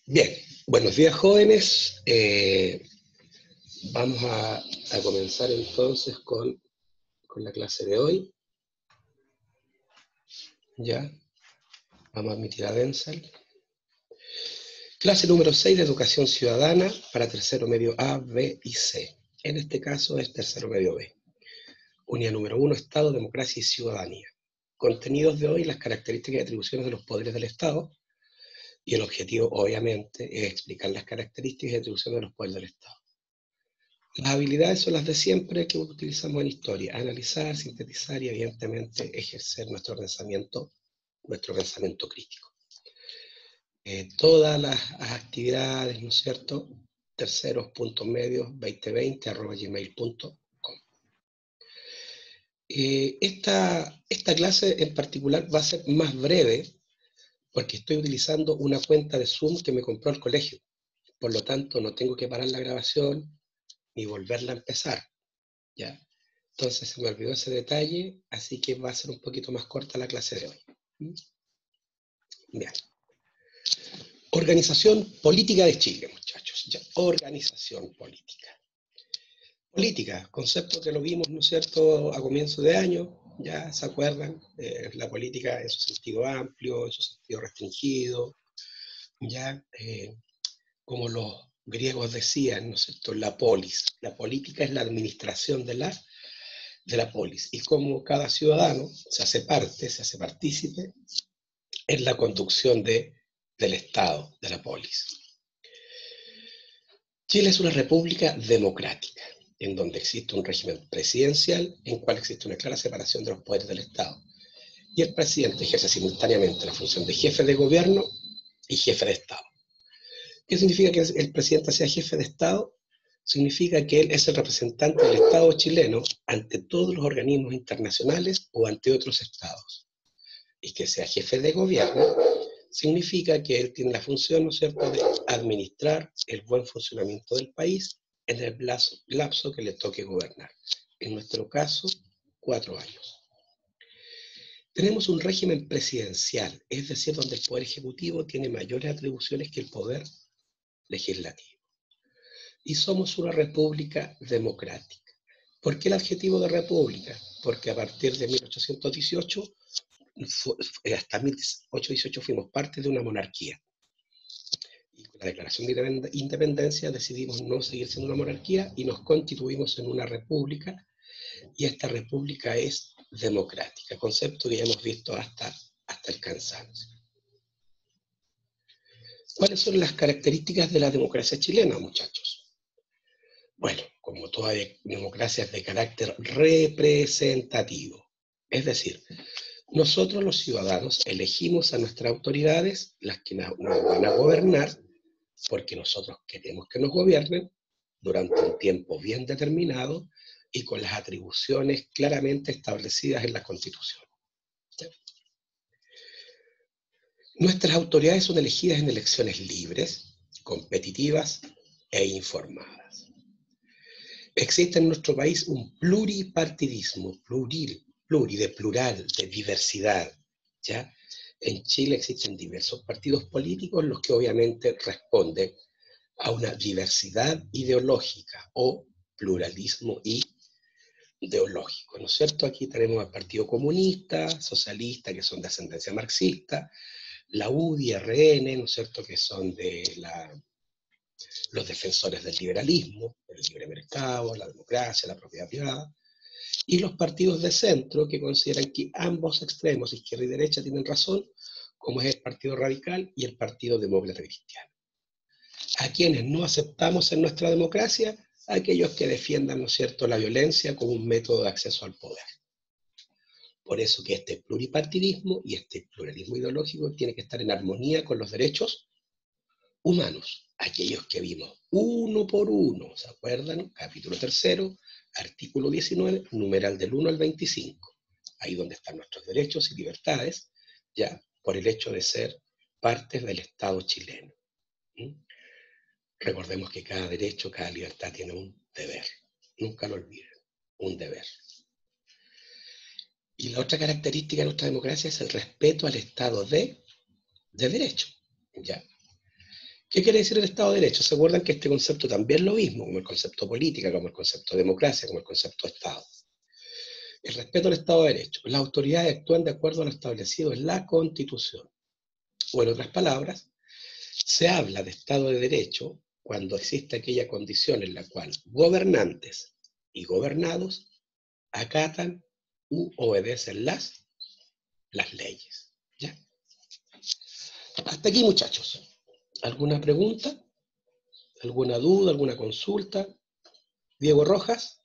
Bien, buenos días jóvenes. Vamos a comenzar entonces con la clase de hoy. Ya, vamos a admitir a Denzel. Clase número 6 de Educación Ciudadana para tercero medio A, B y C. En este caso es tercero medio B. Unidad número 1, Estado, Democracia y Ciudadanía. Contenidos de hoy, las características y atribuciones de los poderes del Estado. Y el objetivo, obviamente, es explicar las características y atribuciones de los poderes del Estado. Las habilidades son las de siempre que utilizamos en historia: analizar, sintetizar y evidentemente ejercer nuestro pensamiento crítico. Todas las actividades, ¿no es cierto? terceros.medios2020@gmail.com. Esta clase en particular va a ser más breve porque estoy utilizando una cuenta de Zoom que me compró el colegio. Por lo tanto, no tengo que parar la grabación ni volverla a empezar, ¿ya? Entonces se me olvidó ese detalle, así que va a ser un poquito más corta la clase de hoy. Bien. Organización política de Chile, muchachos. Ya. Organización política. Política, concepto que lo vimos, ¿no es cierto?, a comienzo de año, ya se acuerdan, la política en su sentido amplio, en su sentido restringido, ya, como los griegos decían, ¿no es cierto?, la polis. La política es la administración de la polis, y como cada ciudadano se hace parte, se hace partícipe en la conducción del Estado, de la polis. Chile es una república democrática, en donde existe un régimen presidencial, en cual existe una clara separación de los poderes del Estado. Y el presidente ejerce simultáneamente la función de jefe de gobierno y jefe de Estado. ¿Qué significa que el presidente sea jefe de Estado? Significa que él es el representante del Estado chileno ante todos los organismos internacionales o ante otros estados. Y que sea jefe de gobierno significa que él tiene la función, ¿no es cierto?, de administrar el buen funcionamiento del país en el lapso que le toque gobernar. En nuestro caso, 4 años. Tenemos un régimen presidencial, es decir, donde el Poder Ejecutivo tiene mayores atribuciones que el Poder Legislativo. Y somos una república democrática. ¿Por qué el adjetivo de república? Porque a partir de 1818 hasta 1818 fuimos parte de una monarquía. Y con la declaración de independencia decidimos no seguir siendo una monarquía y nos constituimos en una república, y esta república es democrática, concepto que ya hemos visto hasta el cansancio. ¿Cuáles son las características de la democracia chilena, muchachos? Bueno, como toda democracia es de carácter representativo, es decir, nosotros los ciudadanos elegimos a nuestras autoridades, las que nos van a gobernar, porque nosotros queremos que nos gobiernen durante un tiempo bien determinado y con las atribuciones claramente establecidas en la Constitución. Nuestras autoridades son elegidas en elecciones libres, competitivas e informadas. Existe en nuestro país un pluripartidismo, de plural, de diversidad, ¿ya? En Chile existen diversos partidos políticos, los que obviamente responden a una diversidad ideológica o pluralismo ideológico, ¿no es cierto? Aquí tenemos al Partido Comunista, Socialista, que son de ascendencia marxista, la UDI, RN, ¿no es cierto?, que son de los defensores del liberalismo, del libre mercado, la democracia, la propiedad privada, y los partidos de centro, que consideran que ambos extremos, izquierda y derecha, tienen razón, como es el Partido Radical y el Partido Demócrata Cristiano. ¿A quienes no aceptamos en nuestra democracia? A aquellos que defiendan, ¿no es cierto?, la violencia como un método de acceso al poder. Por eso que este pluripartidismo y este pluralismo ideológico tiene que estar en armonía con los derechos humanos, aquellos que vimos uno por uno, ¿se acuerdan? Capítulo 3, artículo 19, numeral del 1 al 25. Ahí donde están nuestros derechos y libertades, ya, por el hecho de ser partes del Estado chileno. Recordemos que cada derecho, cada libertad tiene un deber. Nunca lo olviden, un deber. Y la otra característica de nuestra democracia es el respeto al Estado de derecho, ¿ya? ¿Qué quiere decir el Estado de Derecho? ¿Se acuerdan que este concepto también es lo mismo, como el concepto política, como el concepto de democracia, como el concepto de Estado? El respeto al Estado de Derecho. Las autoridades actúan de acuerdo a lo establecido en la Constitución. O en otras palabras, se habla de Estado de Derecho cuando existe aquella condición en la cual gobernantes y gobernados acatan u obedecen las leyes. ¿Ya? Hasta aquí, muchachos. ¿Alguna pregunta? ¿Alguna duda? ¿Alguna consulta? ¿Diego Rojas?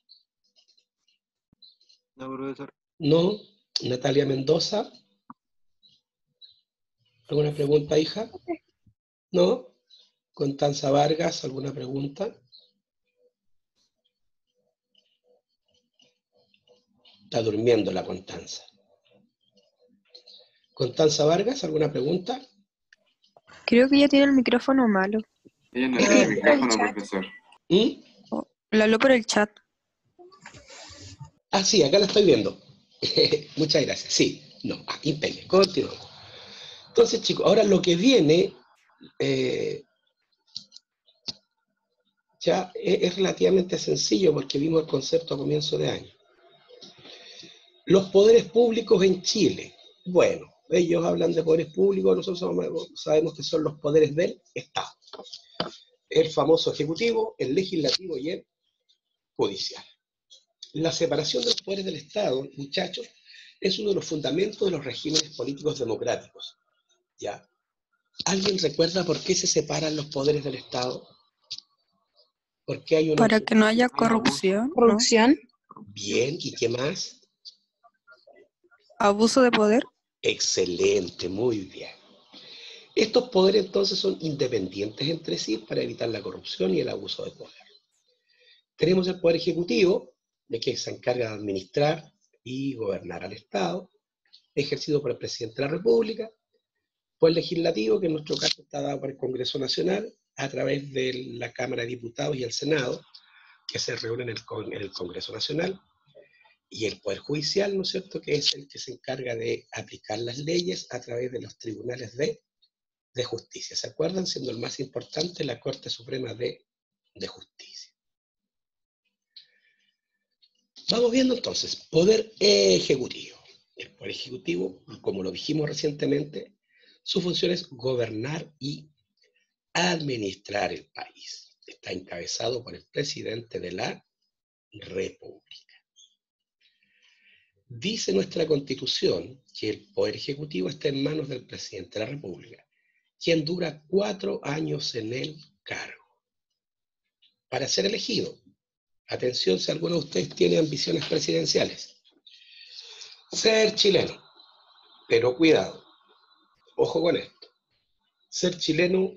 No, profesor. No. ¿Natalia Mendoza? ¿Alguna pregunta, hija? No. ¿Constanza Vargas? ¿Alguna pregunta? Está durmiendo la Constanza. ¿Constanza Vargas? ¿Alguna pregunta? Creo que ella tiene el micrófono malo. Ella no tiene micrófono, profesor. ¿Mm? La habló por el chat. Ah, sí, acá la estoy viendo. Muchas gracias. Sí, no, impele. Continuamos. Entonces, chicos, ahora lo que viene ya es relativamente sencillo porque vimos el concepto a comienzo de año. Los poderes públicos en Chile. Bueno, ellos hablan de poderes públicos, nosotros sabemos que son los poderes del Estado. El famoso ejecutivo, el legislativo y el judicial. La separación de los poderes del Estado, muchachos, es uno de los fundamentos de los regímenes políticos democráticos. ¿Ya? ¿Alguien recuerda por qué se separan los poderes del Estado? ¿Por qué hay una... Para que no haya Hay abuso. corrupción, ¿no? Corrupción. Bien, ¿y qué más? Abuso de poder. Excelente, muy bien. Estos poderes entonces son independientes entre sí para evitar la corrupción y el abuso de poder. Tenemos el Poder Ejecutivo, de que se encarga de administrar y gobernar al Estado, ejercido por el Presidente de la República, Poder Legislativo, que en nuestro caso está dado por el Congreso Nacional, a través de la Cámara de Diputados y el Senado, que se reúnen en el Congreso Nacional, y el Poder Judicial, ¿no es cierto?, que es el que se encarga de aplicar las leyes a través de los tribunales de justicia. ¿Se acuerdan? Siendo el más importante la Corte Suprema de Justicia. Vamos viendo entonces, Poder Ejecutivo. El Poder Ejecutivo, como lo dijimos recientemente, su función es gobernar y administrar el país. Está encabezado por el presidente de la República. Dice nuestra Constitución que el Poder Ejecutivo está en manos del presidente de la República, quien dura 4 años en el cargo. Para ser elegido, atención si alguno de ustedes tiene ambiciones presidenciales, ser chileno, pero cuidado, ojo con esto, ser chileno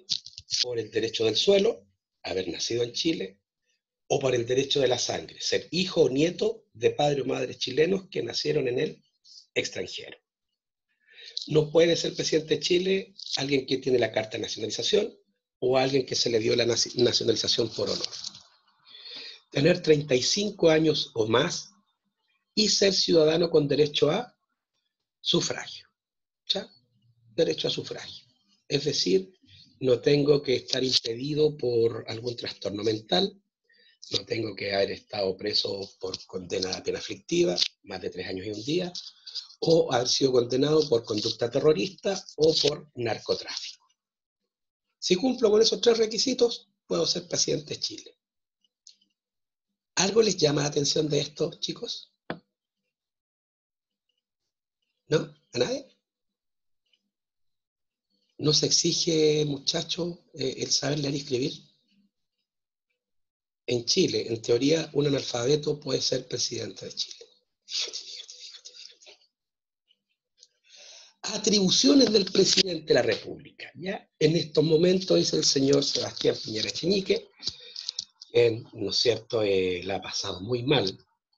por el derecho del suelo, haber nacido en Chile, o por el derecho de la sangre, ser hijo o nieto de padre o madre chilenos que nacieron en el extranjero. No puede ser presidente de Chile alguien que tiene la carta de nacionalización o alguien que se le dio la nacionalización por honor. Tener 35 años o más y ser ciudadano con derecho a sufragio. ¿Ya? Derecho a sufragio. Es decir, no tengo que estar impedido por algún trastorno mental, no tengo que haber estado preso por condena a pena aflictiva, más de 3 años y un día, o haber sido condenado por conducta terrorista o por narcotráfico. Si cumplo con esos 3 requisitos, puedo ser presidente de Chile. ¿Algo les llama la atención de esto, chicos? ¿No? ¿A nadie? ¿No se exige, muchachos, el saber leer y escribir? En Chile, en teoría, un analfabeto puede ser presidente de Chile. Atribuciones del presidente de la República. ¿Ya? En estos momentos es el señor Sebastián Piñera Echenique, ¿no es cierto?, la ha pasado muy mal,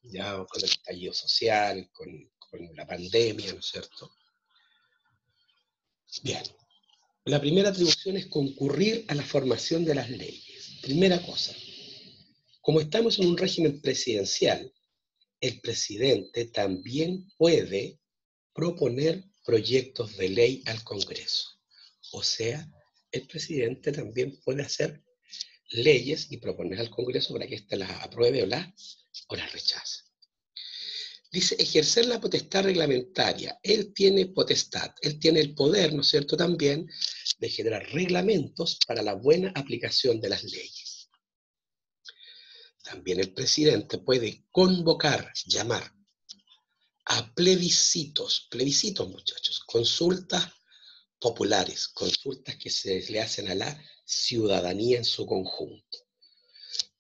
ya con el estallido social, con la pandemia, ¿no es cierto? Bien, la primera atribución es concurrir a la formación de las leyes. Primera cosa, como estamos en un régimen presidencial, el presidente también puede proponer proyectos de ley al Congreso. O sea, el presidente también puede hacer leyes y proponer al Congreso para que éste las apruebe o las rechace. Dice, ejercer la potestad reglamentaria. Él tiene potestad, él tiene el poder, ¿no es cierto?, también de generar reglamentos para la buena aplicación de las leyes. También el presidente puede convocar, llamar a plebiscitos, muchachos, consultas populares, consultas que se le hacen a la ciudadanía en su conjunto.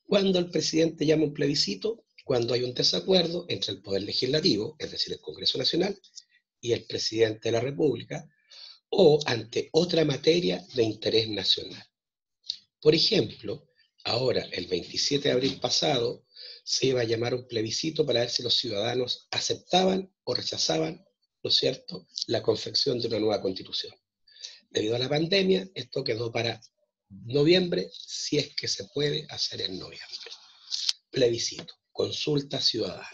Cuando el presidente llama un plebiscito, cuando hay un desacuerdo entre el Poder Legislativo, es decir, el Congreso Nacional, y el presidente de la República, o ante otra materia de interés nacional. Por ejemplo, ahora, el 27 de abril pasado, se iba a llamar un plebiscito para ver si los ciudadanos aceptaban o rechazaban, ¿no es cierto?, la confección de una nueva constitución. Debido a la pandemia, esto quedó para noviembre, si es que se puede hacer en noviembre. Plebiscito, consulta ciudadana.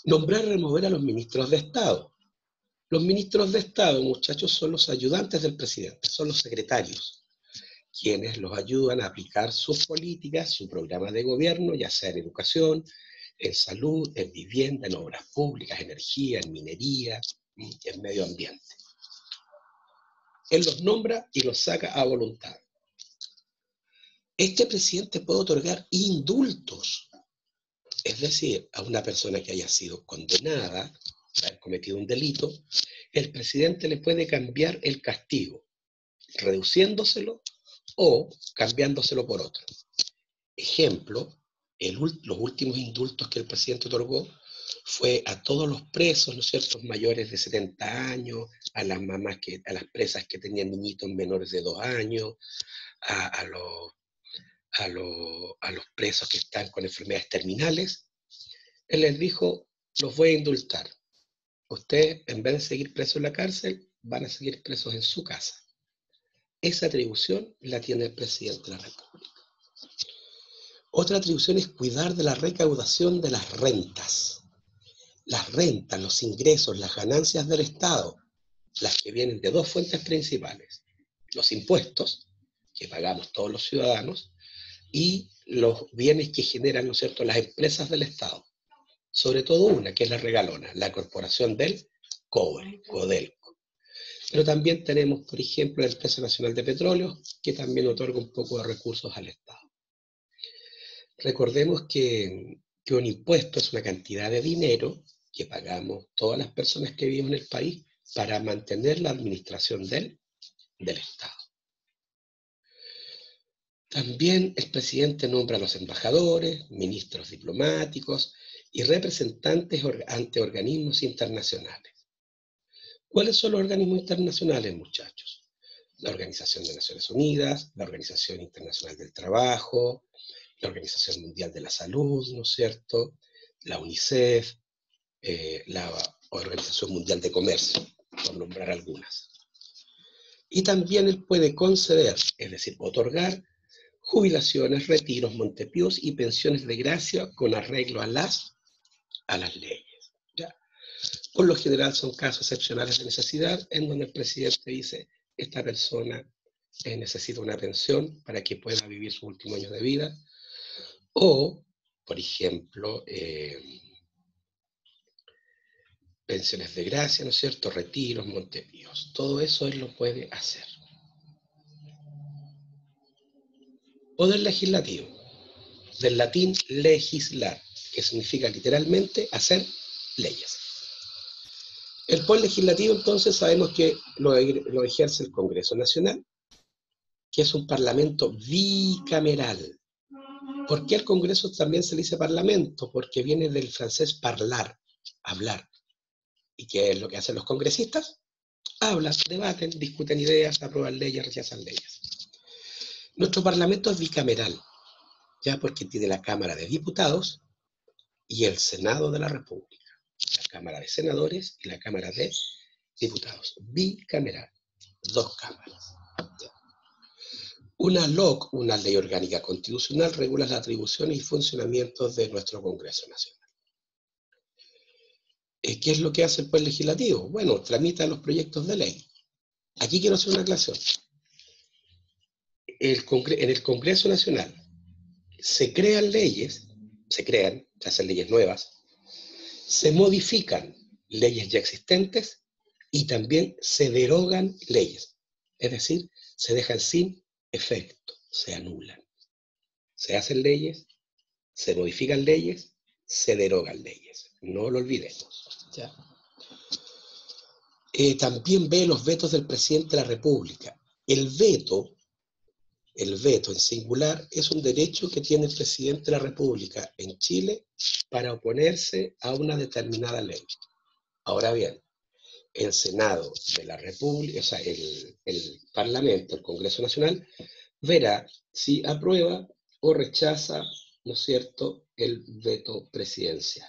Nombrar y remover a los ministros de Estado. Los ministros de Estado, muchachos, son los ayudantes del presidente, son los secretarios, quienes los ayudan a aplicar sus políticas, su programa de gobierno, ya sea en educación, en salud, en vivienda, en obras públicas, energía, en minería, en medio ambiente. Él los nombra y los saca a voluntad. Este presidente puede otorgar indultos, es decir, a una persona que haya sido condenada por haber cometido un delito, el presidente le puede cambiar el castigo, reduciéndoselo o cambiándoselo por otro. Ejemplo, los últimos indultos que el presidente otorgó fue a todos los presos, ¿no es cierto?, mayores de 70 años, a las mamás, a las presas que tenían niñitos menores de 2 años, a los presos que están con enfermedades terminales. Él les dijo, los voy a indultar. Ustedes, en vez de seguir presos en la cárcel, van a seguir presos en su casa. Esa atribución la tiene el presidente de la República. Otra atribución es cuidar de la recaudación de las rentas. Las rentas, los ingresos, las ganancias del Estado, las que vienen de dos fuentes principales. Los impuestos, que pagamos todos los ciudadanos, y los bienes que generan, ¿no es cierto?, las empresas del Estado. Sobre todo una, que es la regalona, la Corporación del Cobre, Codelco. Pero también tenemos, por ejemplo, la Empresa Nacional de Petróleo, que también otorga un poco de recursos al Estado. Recordemos que un impuesto es una cantidad de dinero que pagamos todas las personas que viven en el país para mantener la administración del Estado. También el presidente nombra a los embajadores, ministros diplomáticos y representantes ante organismos internacionales. ¿Cuáles son los organismos internacionales, muchachos? La Organización de Naciones Unidas, la Organización Internacional del Trabajo, la Organización Mundial de la Salud, ¿no es cierto?, la UNICEF, la Organización Mundial de Comercio, por nombrar algunas. Y también él puede conceder, es decir, otorgar jubilaciones, retiros, montepíos y pensiones de gracia con arreglo a las leyes. ¿Ya? Por lo general son casos excepcionales de necesidad en donde el presidente dice, esta persona necesita una pensión para que pueda vivir sus últimos años de vida, o, por ejemplo, pensiones de gracia, ¿no es cierto?, retiros, montepíos. Todo eso él lo puede hacer. Poder legislativo, del latín legislar, que significa literalmente hacer leyes. El poder legislativo, entonces, sabemos que lo ejerce el Congreso Nacional, que es un parlamento bicameral. ¿Por qué al Congreso también se le dice parlamento? Porque viene del francés parlar, hablar. ¿Y qué es lo que hacen los congresistas? Hablan, debaten, discuten ideas, aprueban leyes, rechazan leyes. Nuestro parlamento es bicameral, ya porque tiene la Cámara de Diputados y el Senado de la República, la Cámara de Senadores y la Cámara de Diputados. Bicameral, dos cámaras. Ya. Una LOC, una ley orgánica constitucional, regula las atribuciones y funcionamientos de nuestro Congreso Nacional. ¿Qué es lo que hace el Poder Legislativo? Bueno, tramita los proyectos de ley. Aquí quiero hacer una aclaración. en el Congreso Nacional se crean leyes, se hacen leyes nuevas, se modifican leyes ya existentes y también se derogan leyes. Es decir, se dejan sin efecto, se anulan. Se hacen leyes, se modifican leyes, se derogan leyes. No lo olvidemos. ¿Ya? También ve los vetos del presidente de la República. El veto en singular es un derecho que tiene el presidente de la República en Chile para oponerse a una determinada ley. Ahora bien, el Senado de la República, o sea, el Parlamento, el Congreso Nacional, verá si aprueba o rechaza, ¿no es cierto?, el veto presidencial.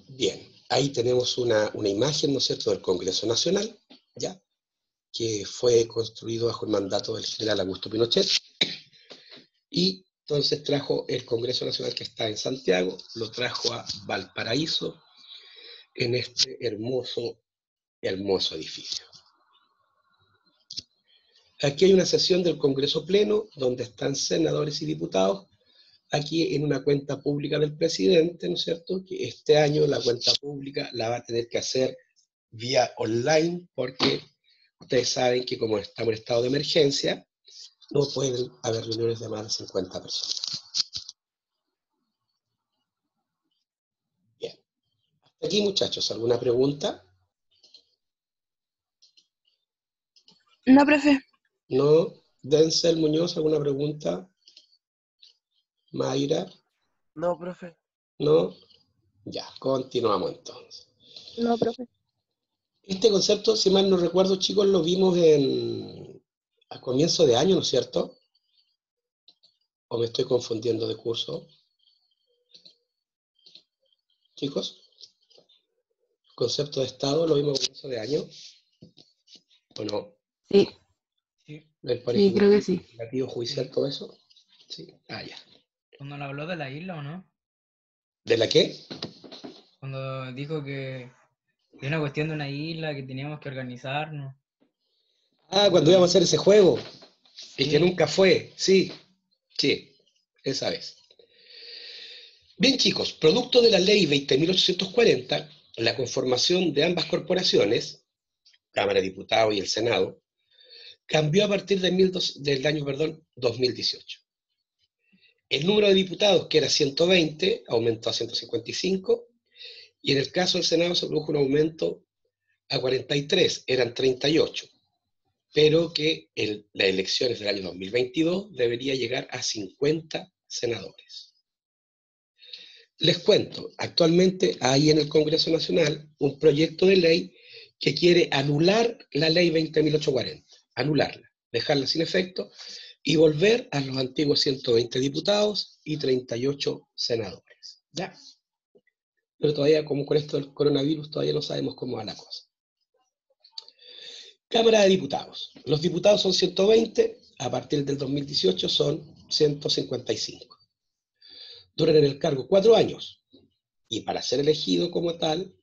Bien, ahí tenemos una imagen, ¿no es cierto?, del Congreso Nacional, ¿ya?, que fue construido bajo el mandato del general Augusto Pinochet, y entonces trajo el Congreso Nacional que está en Santiago, lo trajo a Valparaíso, en este hermoso edificio. Aquí hay una sesión del Congreso Pleno, donde están senadores y diputados, aquí en una cuenta pública del presidente, ¿no es cierto?, que este año la cuenta pública la va a tener que hacer vía online, porque ustedes saben que como estamos en estado de emergencia, no pueden haber reuniones de más de 50 personas. Bien. Hasta aquí, muchachos, ¿alguna pregunta? No, profe. ¿No? Denzel Muñoz, ¿alguna pregunta? Mayra, No, profe. ¿no? Ya, continuamos entonces. No, profe. Este concepto, si mal no recuerdo, chicos, lo vimos a comienzo de año, ¿no es cierto? ¿O me estoy confundiendo de curso? Chicos, concepto de Estado, ¿lo vimos a comienzo de año? ¿O no? Sí, ¿Del Poder sí, creo que sí. Legislativo, judicial, todo eso? Sí. Ah, ya. Cuando nos habló de la isla, ¿o no? ¿De la qué? Cuando dijo que era una cuestión de una isla, que teníamos que organizarnos. Ah, cuando íbamos a hacer ese juego. Y Sí. que nunca fue. Sí, sí, esa vez. Bien, chicos, producto de la ley 20.840, la conformación de ambas corporaciones, Cámara de Diputados y el Senado, cambió a partir del año 2018. El número de diputados, que era 120, aumentó a 155, y en el caso del Senado se produjo un aumento a 43, eran 38, pero que las elecciones del año 2022 debería llegar a 50 senadores. Les cuento, actualmente hay en el Congreso Nacional un proyecto de ley que quiere anular la ley 20.840, anularla, dejarla sin efecto y volver a los antiguos 120 diputados y 38 senadores. ¿Ya? Pero todavía, como con esto del coronavirus, todavía no sabemos cómo va la cosa. Cámara de Diputados. Los diputados son 120, a partir del 2018 son 155. Duran en el cargo 4 años, y para ser elegido como tal,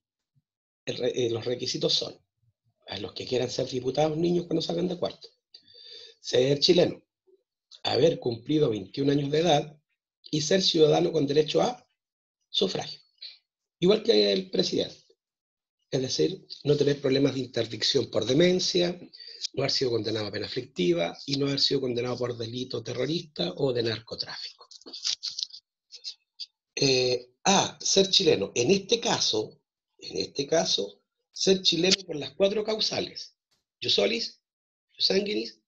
los requisitos son, a los que quieran ser diputados niños cuando salgan de cuarto, ser chileno, haber cumplido 21 años de edad y ser ciudadano con derecho a sufragio, igual que el presidente. Es decir, no tener problemas de interdicción por demencia, no haber sido condenado a pena aflictiva y no haber sido condenado por delito terrorista o de narcotráfico. Ser chileno. En este caso, ser chileno por las 4 causales: jus solis, jus sanguinis,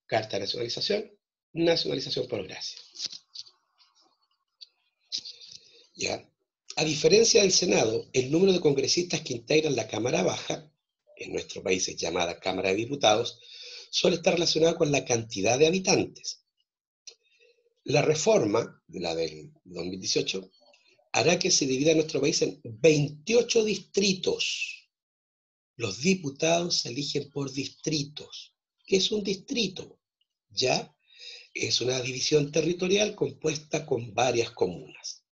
carta de nacionalización, nacionalización por gracia. ¿Ya? A diferencia del Senado, el número de congresistas que integran la Cámara Baja, en nuestro país es llamada Cámara de Diputados, suele estar relacionado con la cantidad de habitantes. La reforma, la del 2018, hará que se divida nuestro país en 28 distritos. Los diputados se eligen por distritos. ¿Qué es un distrito? ¿Ya? es una división territorial compuesta con varias comunas.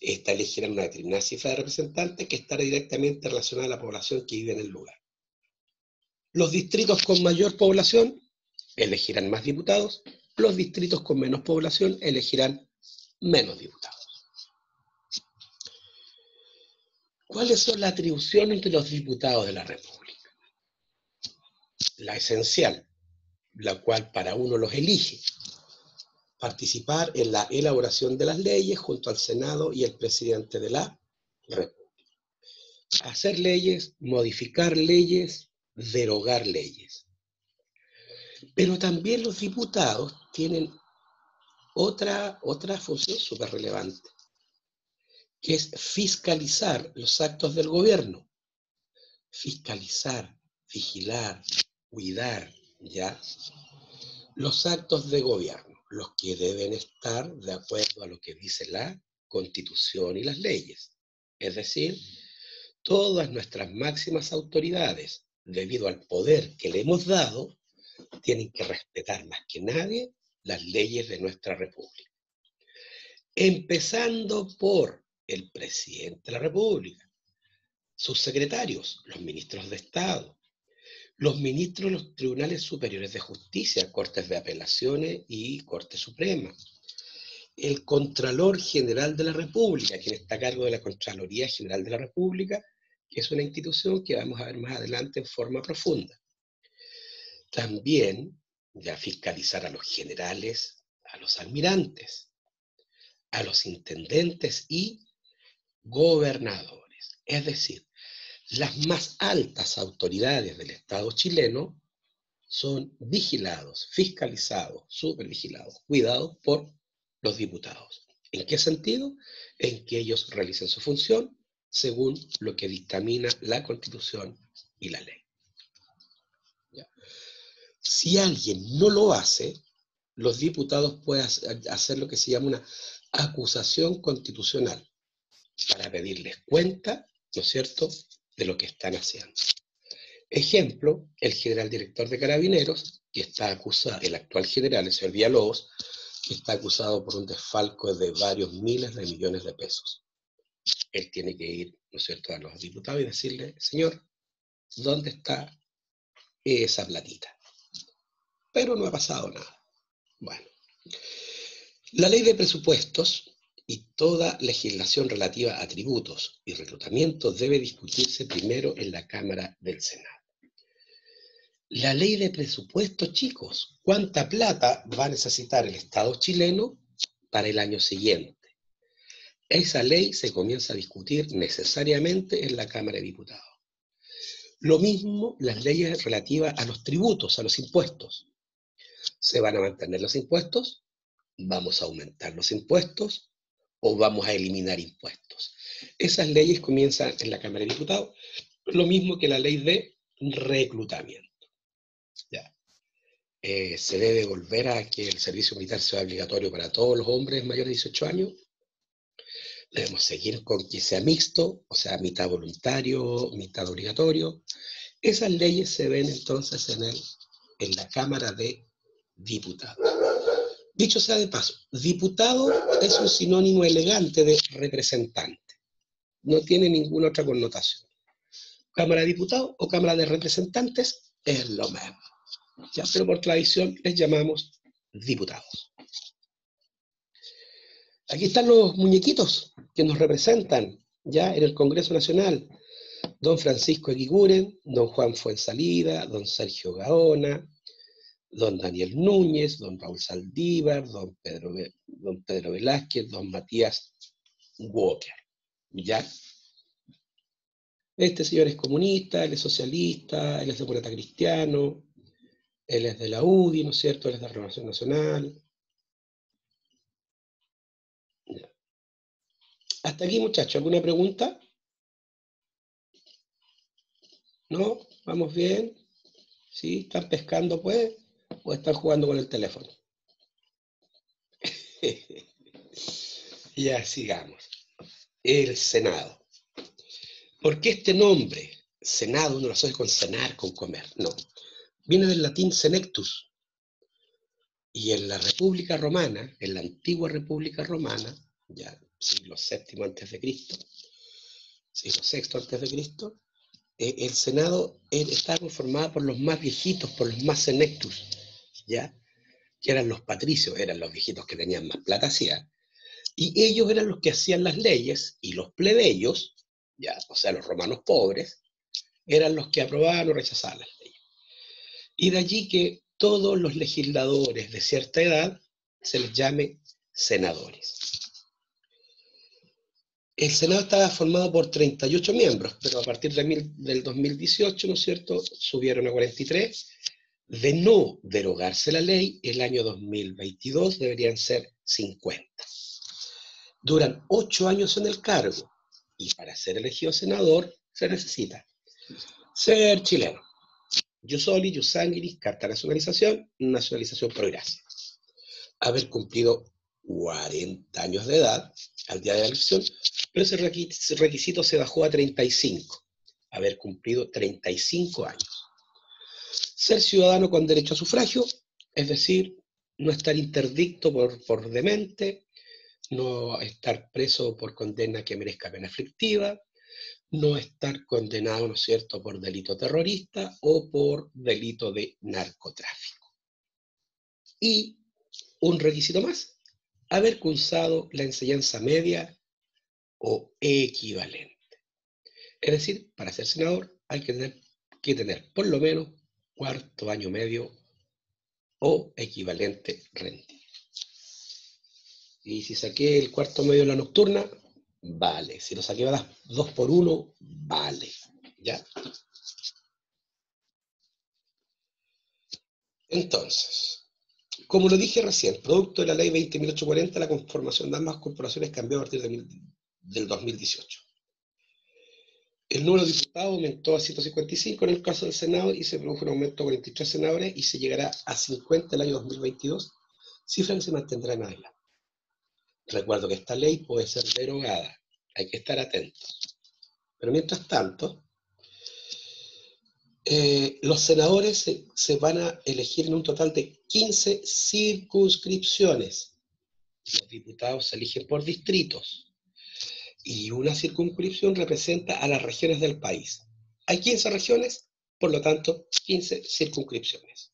Esta elegirá una determinada cifra de representantes que estará directamente relacionada a la población que vive en el lugar. Los distritos con mayor población elegirán más diputados, los distritos con menos población elegirán menos diputados. ¿Cuáles son las atribuciones de los diputados de la República? La esencial, la cual para uno los elige: participar en la elaboración de las leyes junto al Senado y el presidente de la República. Hacer leyes, modificar leyes, derogar leyes. Pero también los diputados tienen otra función súper relevante, que es fiscalizar los actos del gobierno. Fiscalizar, vigilar, cuidar, ¿ya? Los actos de gobierno, los que deben estar de acuerdo a lo que dice la Constitución y las leyes. Es decir, todas nuestras máximas autoridades, debido al poder que le hemos dado, tienen que respetar más que nadie las leyes de nuestra República. Empezando por el presidente de la República, sus secretarios, los ministros de Estado, los ministros de los tribunales superiores de justicia, cortes de apelaciones y Corte Suprema, el Contralor General de la República, quien está a cargo de la Contraloría General de la República, que es una institución que vamos a ver más adelante en forma profunda. También ya fiscalizar a los generales, a los almirantes, a los intendentes y gobernadores. Es decir, las más altas autoridades del Estado chileno son vigilados, fiscalizados, supervigilados, cuidados por los diputados. ¿En qué sentido? En que ellos realicen su función según lo que dictamina la Constitución y la ley. ¿Ya? Si alguien no lo hace, los diputados pueden hacer lo que se llama una acusación constitucional para pedirles cuenta, ¿no es cierto?, de lo que están haciendo. Ejemplo, el general director de Carabineros, que está acusado, el actual general, el señor Villalobos, que está acusado por un desfalco de varios miles de millones de pesos. Él tiene que ir, ¿no es cierto?, a los diputados y decirle: señor, ¿dónde está esa platita? Pero no ha pasado nada. Bueno, la ley de presupuestos y toda legislación relativa a tributos y reclutamiento debe discutirse primero en la Cámara del Senado. La ley de presupuestos, chicos, ¿cuánta plata va a necesitar el Estado chileno para el año siguiente? Esa ley se comienza a discutir necesariamente en la Cámara de Diputados. Lo mismo las leyes relativas a los tributos, a los impuestos. ¿Se van a mantener los impuestos? ¿Vamos a aumentar los impuestos? ¿O vamos a eliminar impuestos? Esas leyes comienzan en la Cámara de Diputados, lo mismo que la ley de reclutamiento. Ya. Se debe volver a que el servicio militar sea obligatorio para todos los hombres mayores de 18 años. Debemos seguir con que sea mixto, o sea, mitad voluntario, mitad obligatorio. Esas leyes se ven entonces en la Cámara de Diputados. Dicho sea de paso, diputado es un sinónimo elegante de representante. No tiene ninguna otra connotación. Cámara de Diputados o Cámara de Representantes es lo mismo. ¿Ya? Pero por tradición les llamamos diputados. Aquí están los muñequitos que nos representan ya en el Congreso Nacional. Don Francisco Eguiguren, don Juan Fuensalida, don Sergio Gaona, don Daniel Núñez, don Raúl Saldívar, don Pedro Velázquez, don Matías Walker. ¿Ya? Este señor es comunista, él es socialista, él es demócrata cristiano, él es de la UDI, ¿no es cierto? Él es de la Renovación Nacional. ¿Ya? Hasta aquí, muchachos, ¿alguna pregunta? ¿No? ¿Vamos bien? ¿Sí? ¿Están pescando, pues? ¿O están jugando con el teléfono? Ya, sigamos. El Senado. ¿Por qué este nombre? Senado, uno lo asocia con cenar, con comer. No. Viene del latín senectus. Y en la República Romana, en la antigua República Romana, ya siglo VII antes de Cristo, siglo VI antes de Cristo, el Senado estaba conformado por los más viejitos, por los más senectus, ¿ya? Que eran los patricios, eran los viejitos que tenían más plata, y ellos eran los que hacían las leyes, y los plebeyos, ¿ya? O sea, los romanos pobres, eran los que aprobaban o rechazaban las leyes. Y de allí que todos los legisladores de cierta edad se les llame senadores. El Senado estaba formado por 38 miembros, pero a partir del 2018, ¿no es cierto?, subieron a 43. De no derogarse la ley, el año 2022 deberían ser 50. Duran 8 años en el cargo, y para ser elegido senador se necesita ser chileno. Jus soli, jus sanguinis, carta de nacionalización por gracia. Haber cumplido 40 años de edad al día de la elección, pero ese requisito se bajó a 35, haber cumplido 35 años. Ser ciudadano con derecho a sufragio, es decir, no estar interdicto por demente, no estar preso por condena que merezca pena aflictiva, no estar condenado, ¿no es cierto?, por delito terrorista o por delito de narcotráfico. Y un requisito más, haber cursado la enseñanza media o equivalente. Es decir, para ser senador hay que tener por lo menos cuarto año medio o equivalente rendido. Y si saqué el cuarto medio en la nocturna, vale. Si lo saqué a las 2 por 1, vale. ¿Ya? Entonces, como lo dije recién, producto de la ley 20.840, la conformación de ambas corporaciones cambió a partir del 2018. El número de diputados aumentó a 155 en el caso del Senado y se produjo un aumento a 43 senadores y se llegará a 50 el año 2022, cifra que se mantendrá en adelante. Recuerdo que esta ley puede ser derogada, hay que estar atentos. Pero mientras tanto, los senadores se van a elegir en un total de 15 circunscripciones. Los diputados se eligen por distritos. Y una circunscripción representa a las regiones del país. Hay 15 regiones, por lo tanto, 15 circunscripciones.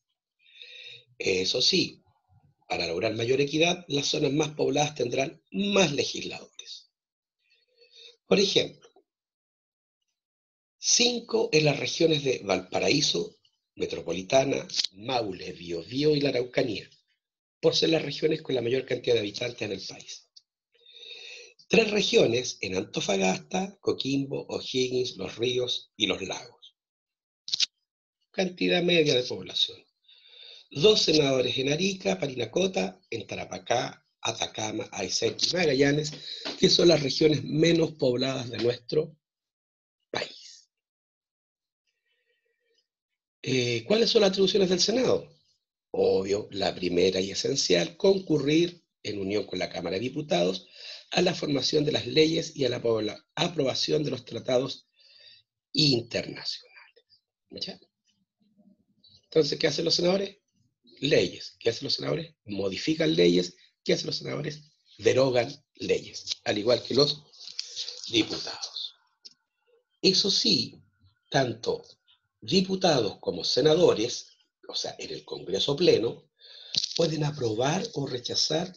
Eso sí, para lograr mayor equidad, las zonas más pobladas tendrán más legisladores. Por ejemplo, 5 en las regiones de Valparaíso, Metropolitana, Maule, Biobío y la Araucanía, por ser las regiones con la mayor cantidad de habitantes en el país. 3 regiones en Antofagasta, Coquimbo, O'Higgins, Los Ríos y Los Lagos. Cantidad media de población. 2 senadores en Arica, Parinacota, en Tarapacá, Atacama, Aysén y Magallanes, que son las regiones menos pobladas de nuestro país. ¿Cuáles son las atribuciones del Senado? Obvio, la primera y esencial, concurrir en unión con la Cámara de Diputados a la formación de las leyes y a la aprobación de los tratados internacionales. ¿Ya? Entonces, ¿qué hacen los senadores? Leyes. ¿Qué hacen los senadores? Modifican leyes. ¿Qué hacen los senadores? Derogan leyes, al igual que los diputados. Eso sí, tanto diputados como senadores, o sea, en el Congreso Pleno, pueden aprobar o rechazar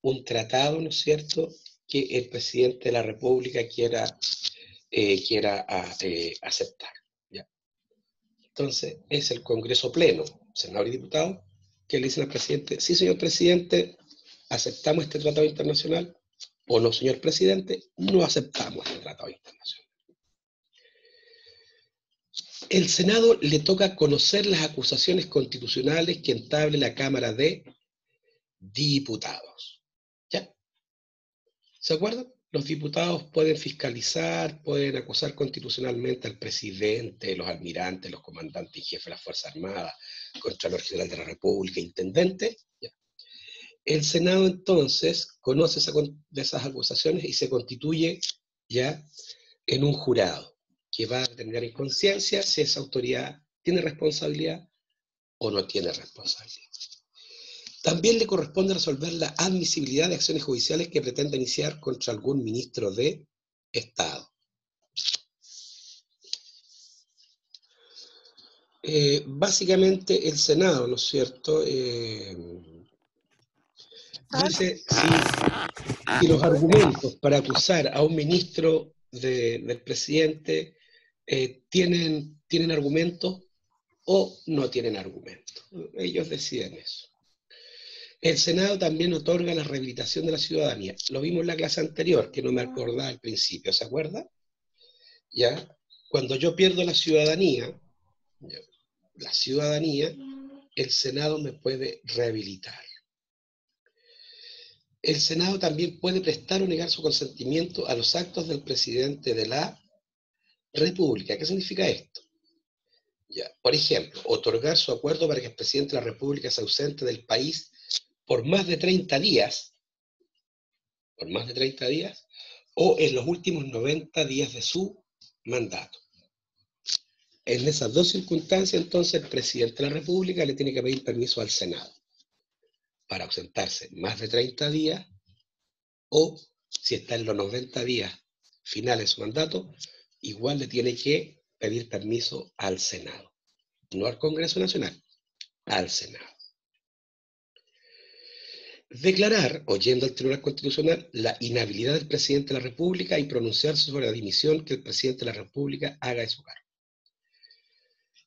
un tratado, ¿no es cierto?, que el presidente de la República quiera aceptar. ¿Ya? Entonces, es el Congreso Pleno, senador y diputado, que le dicen al presidente, sí, señor presidente, aceptamos este tratado internacional, o no, señor presidente, no aceptamos este tratado internacional. El Senado le toca conocer las acusaciones constitucionales que entable la Cámara de Diputados. ¿Ya? ¿Se acuerdan? Los diputados pueden fiscalizar, pueden acusar constitucionalmente al presidente, los almirantes, los comandantes y jefes de las Fuerzas Armadas, Contralor General de la República, intendente. ¿Ya? El Senado entonces conoce esas acusaciones y se constituye ya en un jurado que va a determinar en conciencia si esa autoridad tiene responsabilidad o no tiene responsabilidad. También le corresponde resolver la admisibilidad de acciones judiciales que pretenda iniciar contra algún ministro de Estado. Básicamente el Senado, ¿no es cierto?, dice si los argumentos para acusar a un ministro del presidente tienen argumentos o no tienen argumentos. Ellos deciden eso. El Senado también otorga la rehabilitación de la ciudadanía. Lo vimos en la clase anterior, que no me acordaba al principio, ¿se acuerda? ¿Ya? Cuando yo pierdo la ciudadanía, el Senado me puede rehabilitar. El Senado también puede prestar o negar su consentimiento a los actos del presidente de la República. ¿Qué significa esto? Ya, por ejemplo, otorgar su acuerdo para que el presidente de la República se ausente del país por más de 30 días, o en los últimos 90 días de su mandato. En esas dos circunstancias, entonces, el presidente de la República le tiene que pedir permiso al Senado para ausentarse más de 30 días, o si está en los 90 días finales de su mandato, igual le tiene que pedir permiso al Senado. No al Congreso Nacional, al Senado. Declarar, oyendo al Tribunal Constitucional, la inhabilidad del presidente de la República y pronunciarse sobre la dimisión que el presidente de la República haga de su cargo.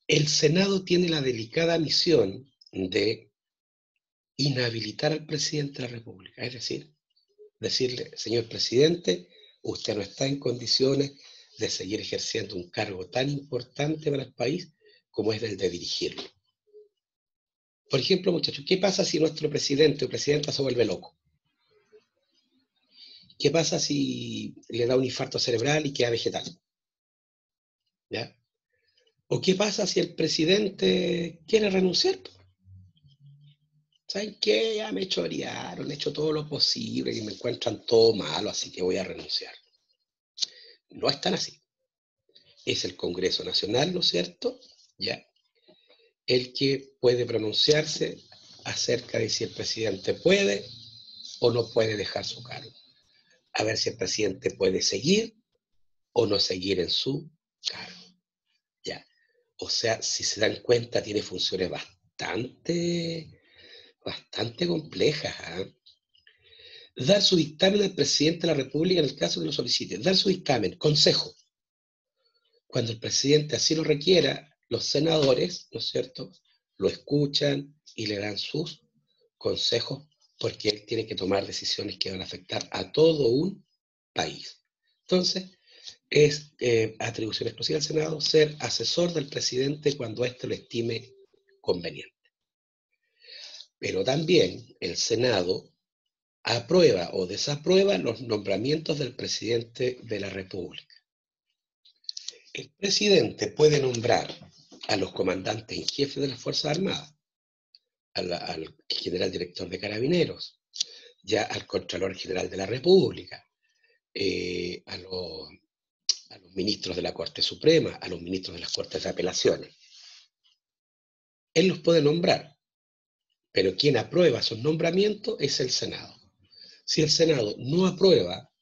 El Senado tiene la delicada misión de inhabilitar al presidente de la República, es decir, decirle, señor presidente, usted no está en condiciones de seguir ejerciendo un cargo tan importante para el país como es el de dirigirlo. Por ejemplo, muchachos, ¿qué pasa si nuestro presidente o presidenta se vuelve loco? ¿Qué pasa si le da un infarto cerebral y queda vegetal? ¿Ya? ¿O qué pasa si el presidente quiere renunciar? ¿Saben qué? Ya me chorearon, he hecho todo lo posible y me encuentran todo malo, así que voy a renunciar. No es tan así. Es el Congreso Nacional, ¿no es cierto? ¿Ya? El que puede pronunciarse acerca de si el presidente puede o no puede dejar su cargo. A ver si el presidente puede seguir o no seguir en su cargo. ¿Ya? O sea, si se dan cuenta, tiene funciones bastante complejas. Dar su dictamen al presidente de la República en el caso que lo solicite. Dar su dictamen, consejo. Cuando el presidente así lo requiera, los senadores, ¿no es cierto?, lo escuchan y le dan sus consejos porque él tiene que tomar decisiones que van a afectar a todo un país. Entonces, es atribución exclusiva al Senado ser asesor del presidente cuando éste lo estime conveniente. Pero también el Senado aprueba o desaprueba los nombramientos del presidente de la República. El presidente puede nombrar a los comandantes en jefe de las Fuerzas Armadas, al general director de Carabineros, ya al Contralor General de la República, a los ministros de la Corte Suprema, a los ministros de las Cortes de Apelaciones. Él los puede nombrar, pero quien aprueba esos nombramientos es el Senado. Si el Senado no aprueba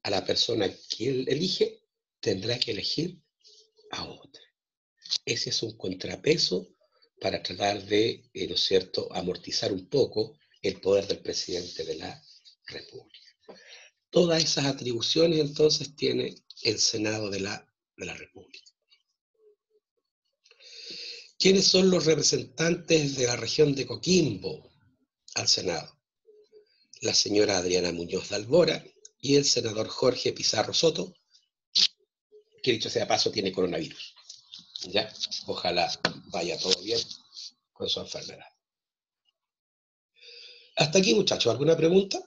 a la persona que él elige, tendrá que elegir a otra. Ese es un contrapeso para tratar de, ¿no es cierto?, amortizar un poco el poder del presidente de la República. Todas esas atribuciones entonces tiene el Senado de la República. ¿Quiénes son los representantes de la región de Coquimbo al Senado? La señora Adriana Muñoz de Albora y el senador Jorge Pizarro Soto, que dicho sea paso tiene coronavirus. ¿Ya? Ojalá vaya todo bien con su enfermedad. Hasta aquí, muchachos, ¿alguna pregunta?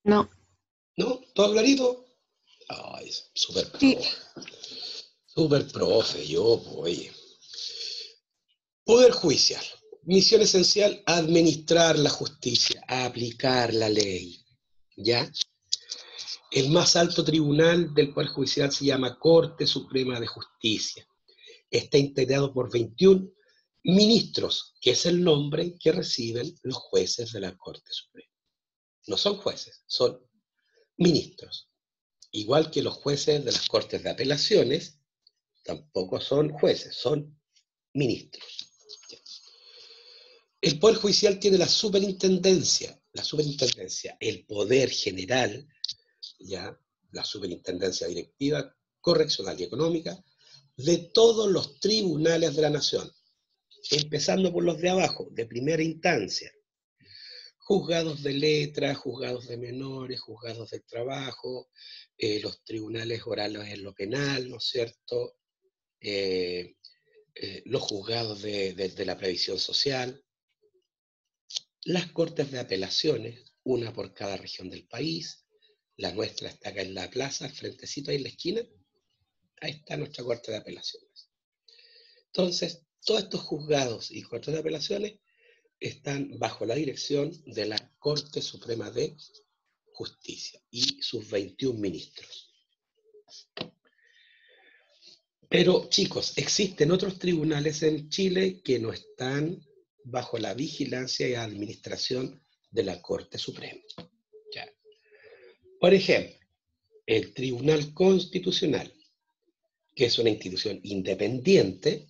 No. ¿No? ¿Todo clarito? Ay, súper Sí. profe. Súper profe, yo, oye. Poder judicial. Misión esencial, administrar la justicia, aplicar la ley. ¿Ya? El más alto tribunal del Poder Judicial se llama Corte Suprema de Justicia. Está integrado por 21 Ministros, que es el nombre que reciben los jueces de la Corte Suprema. No son jueces, son ministros. Igual que los jueces de las Cortes de Apelaciones, tampoco son jueces, son ministros. El Poder Judicial tiene la superintendencia, el poder general, ya, la superintendencia directiva, correccional y económica, de todos los tribunales de la nación, empezando por los de abajo, de primera instancia, juzgados de letra, juzgados de menores, juzgados de trabajo, los tribunales orales en lo penal, ¿no es cierto? Los juzgados de la previsión social, las cortes de apelaciones, una por cada región del país. La nuestra está acá en la plaza, frentecito ahí en la esquina. Ahí está nuestra corte de apelaciones. Entonces, todos estos juzgados y cortes de apelaciones están bajo la dirección de la Corte Suprema de Justicia y sus 21 ministros. Pero, chicos, existen otros tribunales en Chile que no están bajo la vigilancia y administración de la Corte Suprema. Ya. Por ejemplo, el Tribunal Constitucional, que es una institución independiente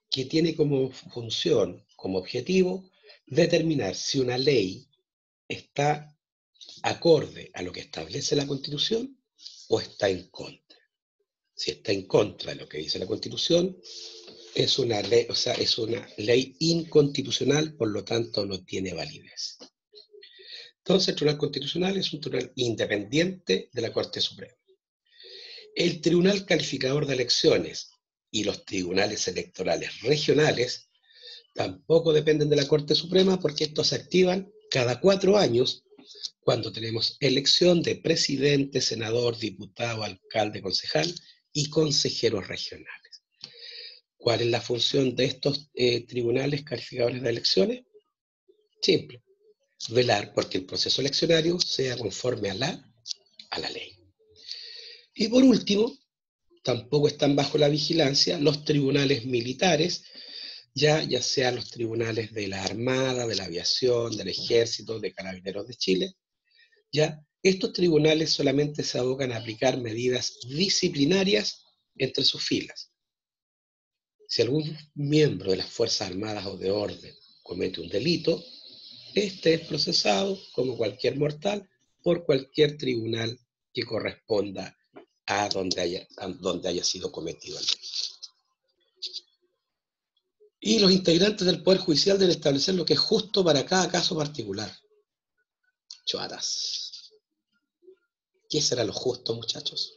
que tiene como función, como objetivo, determinar si una ley está acorde a lo que establece la Constitución o está en contra. Si está en contra de lo que dice la Constitución, es una ley, o sea, es una ley inconstitucional, por lo tanto no tiene validez. Entonces, el Tribunal Constitucional es un tribunal independiente de la Corte Suprema. El Tribunal Calificador de Elecciones y los tribunales electorales regionales tampoco dependen de la Corte Suprema, porque estos se activan cada 4 años cuando tenemos elección de presidente, senador, diputado, alcalde, concejal y consejeros regionales. ¿Cuál es la función de estos tribunales calificadores de elecciones? Simple, velar porque el proceso eleccionario sea conforme a la ley. Y por último, tampoco están bajo la vigilancia los tribunales militares, ya sean los tribunales de la Armada, de la Aviación, del Ejército, de Carabineros de Chile. Ya estos tribunales solamente se abocan a aplicar medidas disciplinarias entre sus filas. Si algún miembro de las Fuerzas Armadas o de orden comete un delito, este es procesado, como cualquier mortal, por cualquier tribunal que corresponda a donde haya sido cometido el delito. Y los integrantes del Poder Judicial deben establecer lo que es justo para cada caso particular. Choatas. ¿Qué será lo justo, muchachos?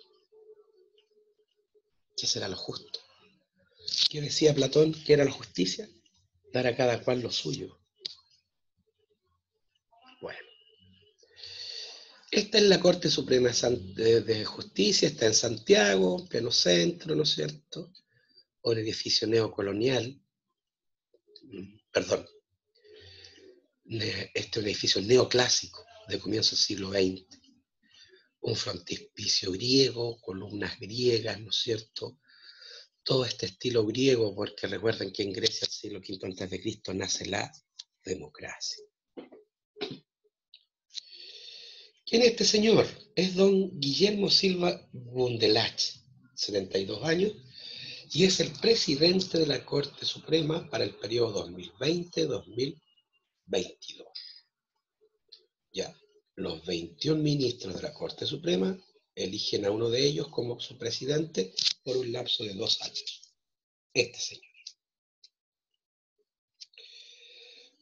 ¿Qué será lo justo? ¿Qué decía Platón que era la justicia? Dar a cada cual lo suyo. Bueno. Esta es la Corte Suprema de Justicia, está en Santiago, pleno centro, ¿no es cierto? Un edificio neocolonial. Perdón. Este es un edificio neoclásico de comienzo del siglo XX. Un frontispicio griego, columnas griegas, ¿no es cierto? Todo este estilo griego, porque recuerden que en Grecia, el siglo V a.C., nace la democracia. ¿Quién es este señor? Es don Guillermo Silva Gundelach, 72 años, y es el presidente de la Corte Suprema para el periodo 2020-2022. Ya, los 21 ministros de la Corte Suprema eligen a uno de ellos como su presidente por un lapso de 2 años. Este señor.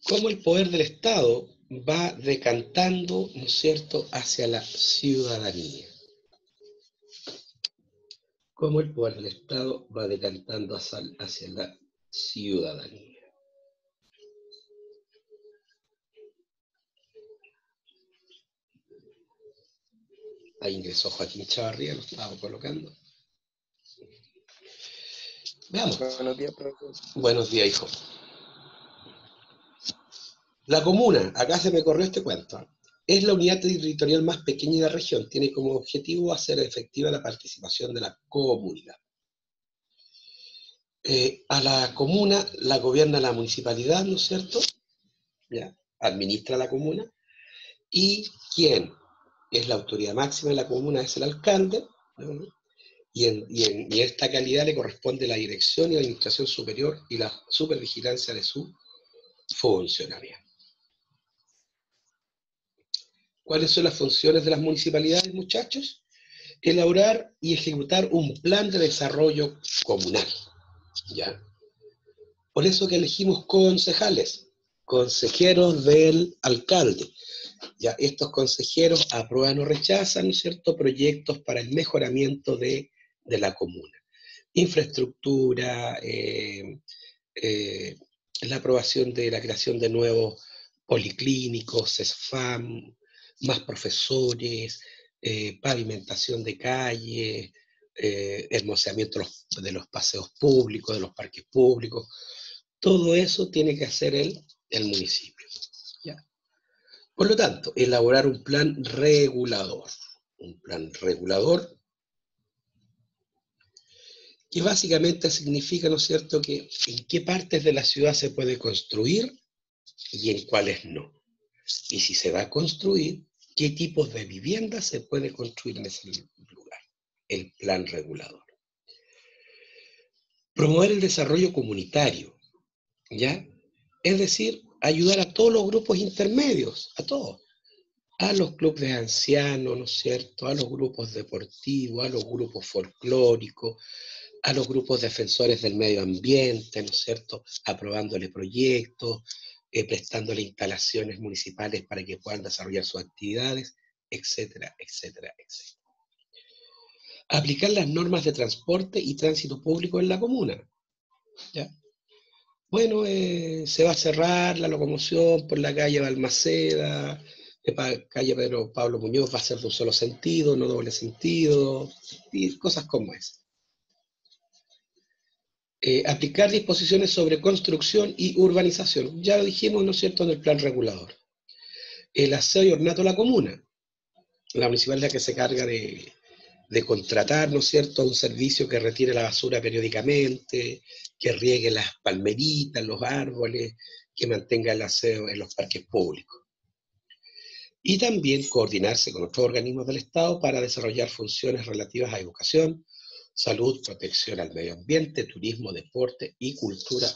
Cómo el poder del Estado va decantando, ¿no es cierto?, hacia la ciudadanía. Cómo el poder del Estado va decantando hacia la ciudadanía. Ahí ingresó Joaquín Chavarría, lo estaba colocando. Veamos. Buenos días, profesor. Buenos días, hijo. La comuna, acá se me corrió este cuento, es la unidad territorial más pequeña de la región. Tiene como objetivo hacer efectiva la participación de la comunidad. A la comuna la gobierna la municipalidad, ¿no es cierto? ¿Ya? Administra la comuna. Y quien es la autoridad máxima de la comuna es el alcalde, ¿no? Y esta calidad le corresponde la dirección y la administración superior y la supervigilancia de su funcionamiento. ¿Cuáles son las funciones de las municipalidades, muchachos? Elaborar y ejecutar un plan de desarrollo comunal, ¿ya? Por eso que elegimos concejales, consejeros del alcalde. Ya, estos consejeros aprueban o rechazan, ¿no es cierto?, proyectos para el mejoramiento de la comuna. Infraestructura, la aprobación de la creación de nuevos policlínicos, CESFAM, más profesores, pavimentación de calles, hermoseamiento de los paseos públicos, de los parques públicos. Todo eso tiene que hacer el municipio. ¿Ya? Por lo tanto, elaborar un plan regulador. Un plan regulador que básicamente significa, ¿no es cierto?, que en qué partes de la ciudad se puede construir y en cuáles no. Y si se va a construir, qué tipos de viviendas se puede construir en ese lugar. El plan regulador. Promover el desarrollo comunitario, ¿ya? Es decir, ayudar a todos los grupos intermedios, a todos. A los clubes de ancianos, ¿no es cierto?, a los grupos deportivos, a los grupos folclóricos, a los grupos defensores del medio ambiente, ¿no es cierto?, aprobándole proyectos, prestándole instalaciones municipales para que puedan desarrollar sus actividades, etcétera, etcétera, etcétera. Aplicar las normas de transporte y tránsito público en la comuna, ¿ya? Bueno, se va a cerrar la locomoción por la calle Balmaceda, calle Pedro Pablo Muñoz va a ser de un solo sentido, no doble sentido, y cosas como esas. Aplicar disposiciones sobre construcción y urbanización. Ya lo dijimos, ¿no es cierto?, en el plan regulador. El aseo y ornato de la comuna. La municipalidad que se carga de contratar, ¿no es cierto?, un servicio que retire la basura periódicamente, que riegue las palmeritas, los árboles, que mantenga el aseo en los parques públicos. Y también coordinarse con otros organismos del Estado para desarrollar funciones relativas a educación, salud, protección al medio ambiente, turismo, deporte y cultura,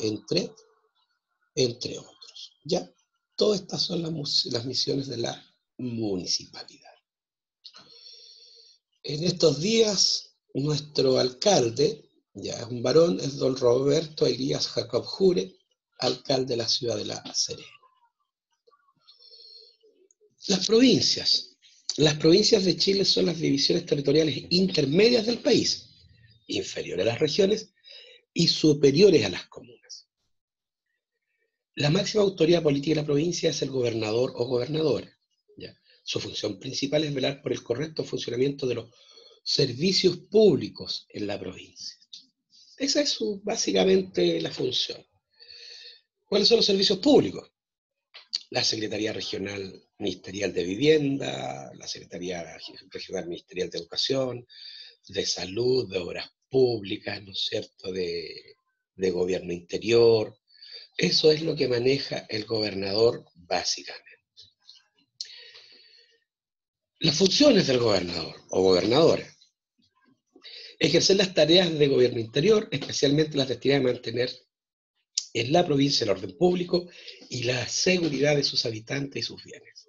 entre otros. ¿Ya? Todas estas son las misiones de la municipalidad. En estos días, nuestro alcalde, ya es un varón, es don Roberto Elías Jacob Jure, alcalde de la ciudad de La Serena. Las provincias. Las provincias de Chile son las divisiones territoriales intermedias del país, inferiores a las regiones y superiores a las comunas. La máxima autoridad política de la provincia es el gobernador o gobernadora. ¿Ya? Su función principal es velar por el correcto funcionamiento de los servicios públicos en la provincia. Esa es básicamente la función. ¿Cuáles son los servicios públicos? La Secretaría Regional Ministerial de Vivienda, la Secretaría Regional Ministerial de Educación, de Salud, de Obras Públicas, ¿no es cierto?, de Gobierno Interior. Eso es lo que maneja el gobernador básicamente. Las funciones del gobernador o gobernadora. Ejercer las tareas de gobierno interior, especialmente las destinadas a mantener en la provincia el orden público y la seguridad de sus habitantes y sus bienes.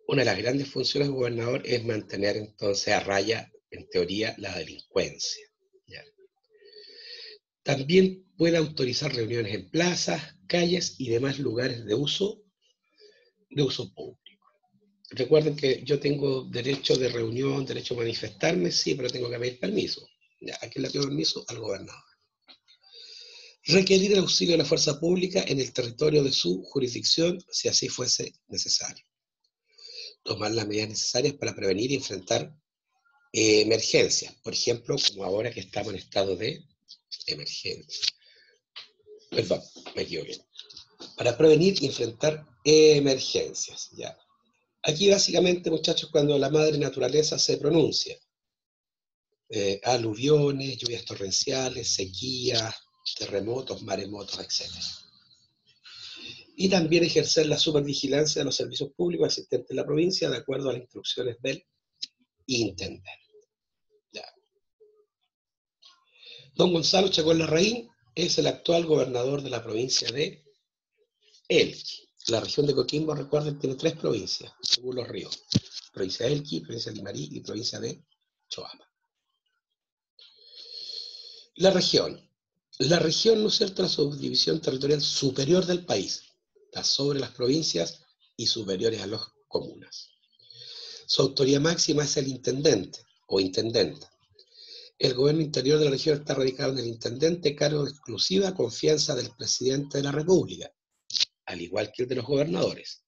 Una de las grandes funciones del gobernador es mantener entonces a raya, en teoría, la delincuencia. ¿Ya? También puede autorizar reuniones en plazas, calles y demás lugares de uso público. Recuerden que yo tengo derecho de reunión, derecho a manifestarme, sí, pero tengo que pedir permiso. ¿Ya? ¿A quién le pido permiso? Al gobernador. Requerir el auxilio de la fuerza pública en el territorio de su jurisdicción, si así fuese necesario. Tomar las medidas necesarias para prevenir y enfrentar emergencias. Por ejemplo, como ahora que estamos en estado de emergencia. Perdón, me equivoqué. Para prevenir y enfrentar emergencias. ¿Ya? Aquí básicamente, muchachos, cuando la madre naturaleza se pronuncia. Aluviones, lluvias torrenciales, sequías, terremotos, maremotos, etc. Y también ejercer la supervigilancia de los servicios públicos existentes en la provincia de acuerdo a las instrucciones del intendente. Ya. Don Gonzalo Chacón Larraín es el actual gobernador de la provincia de Elqui. La región de Coquimbo, recuerden, tiene 3 provincias, según los ríos. Provincia de Elqui, provincia de Limarí y provincia de Choapa. La región, ¿no es cierto?, la subdivisión territorial superior del país, está sobre las provincias y superiores a las comunas. Su autoridad máxima es el intendente o intendenta. El gobierno interior de la región está radicado en el intendente, cargo de exclusiva confianza del presidente de la República, al igual que el de los gobernadores.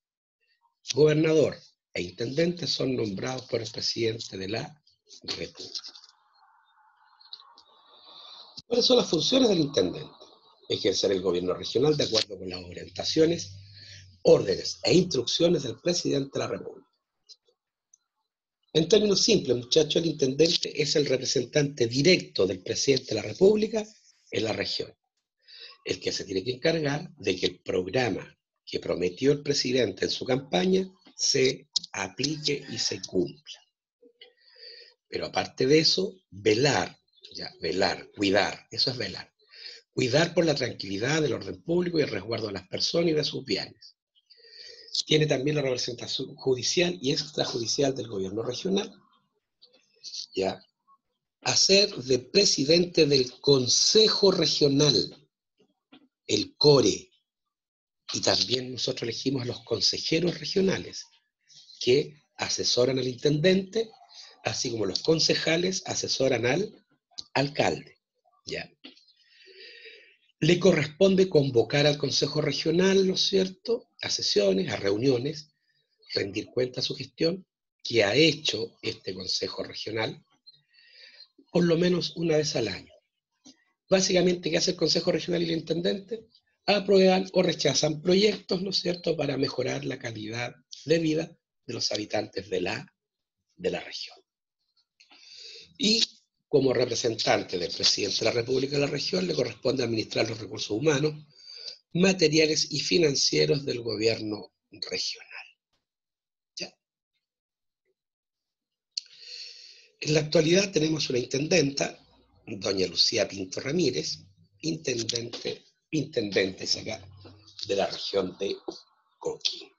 Gobernador e intendente son nombrados por el presidente de la República. ¿Cuáles son las funciones del intendente? Ejercer el gobierno regional de acuerdo con las orientaciones, órdenes e instrucciones del presidente de la República. En términos simples, muchachos, el intendente es el representante directo del presidente de la República en la región, el que se tiene que encargar de que el programa que prometió el presidente en su campaña se aplique y se cumpla. Pero aparte de eso, velar, cuidar, eso es velar. Cuidar por la tranquilidad del orden público y el resguardo de las personas y de sus bienes. Tiene también la representación judicial y extrajudicial del gobierno regional. ¿Ya? Hacer de presidente del Consejo Regional, el CORE, y también nosotros elegimos a los consejeros regionales, que asesoran al intendente, así como los concejales asesoran al alcalde. ¿Ya? Le corresponde convocar al Consejo Regional, ¿no es cierto?, a sesiones, a reuniones, rendir cuenta de su gestión, que ha hecho este Consejo Regional, por lo menos una vez al año. Básicamente, ¿qué hace el Consejo Regional y el Intendente? Aprueban o rechazan proyectos, ¿no es cierto?, para mejorar la calidad de vida de los habitantes de la región. Y como representante del presidente de la República de la región, le corresponde administrar los recursos humanos, materiales y financieros del gobierno regional. ¿Ya? En la actualidad tenemos una intendenta, doña Lucía Pinto Ramírez, intendente acá de la región de Coquimbo.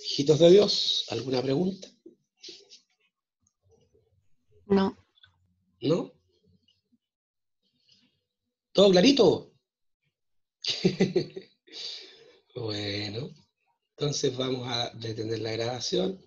Hijitos de Dios, ¿alguna pregunta? No. ¿No? ¿Todo clarito? Bueno, entonces vamos a detener la grabación.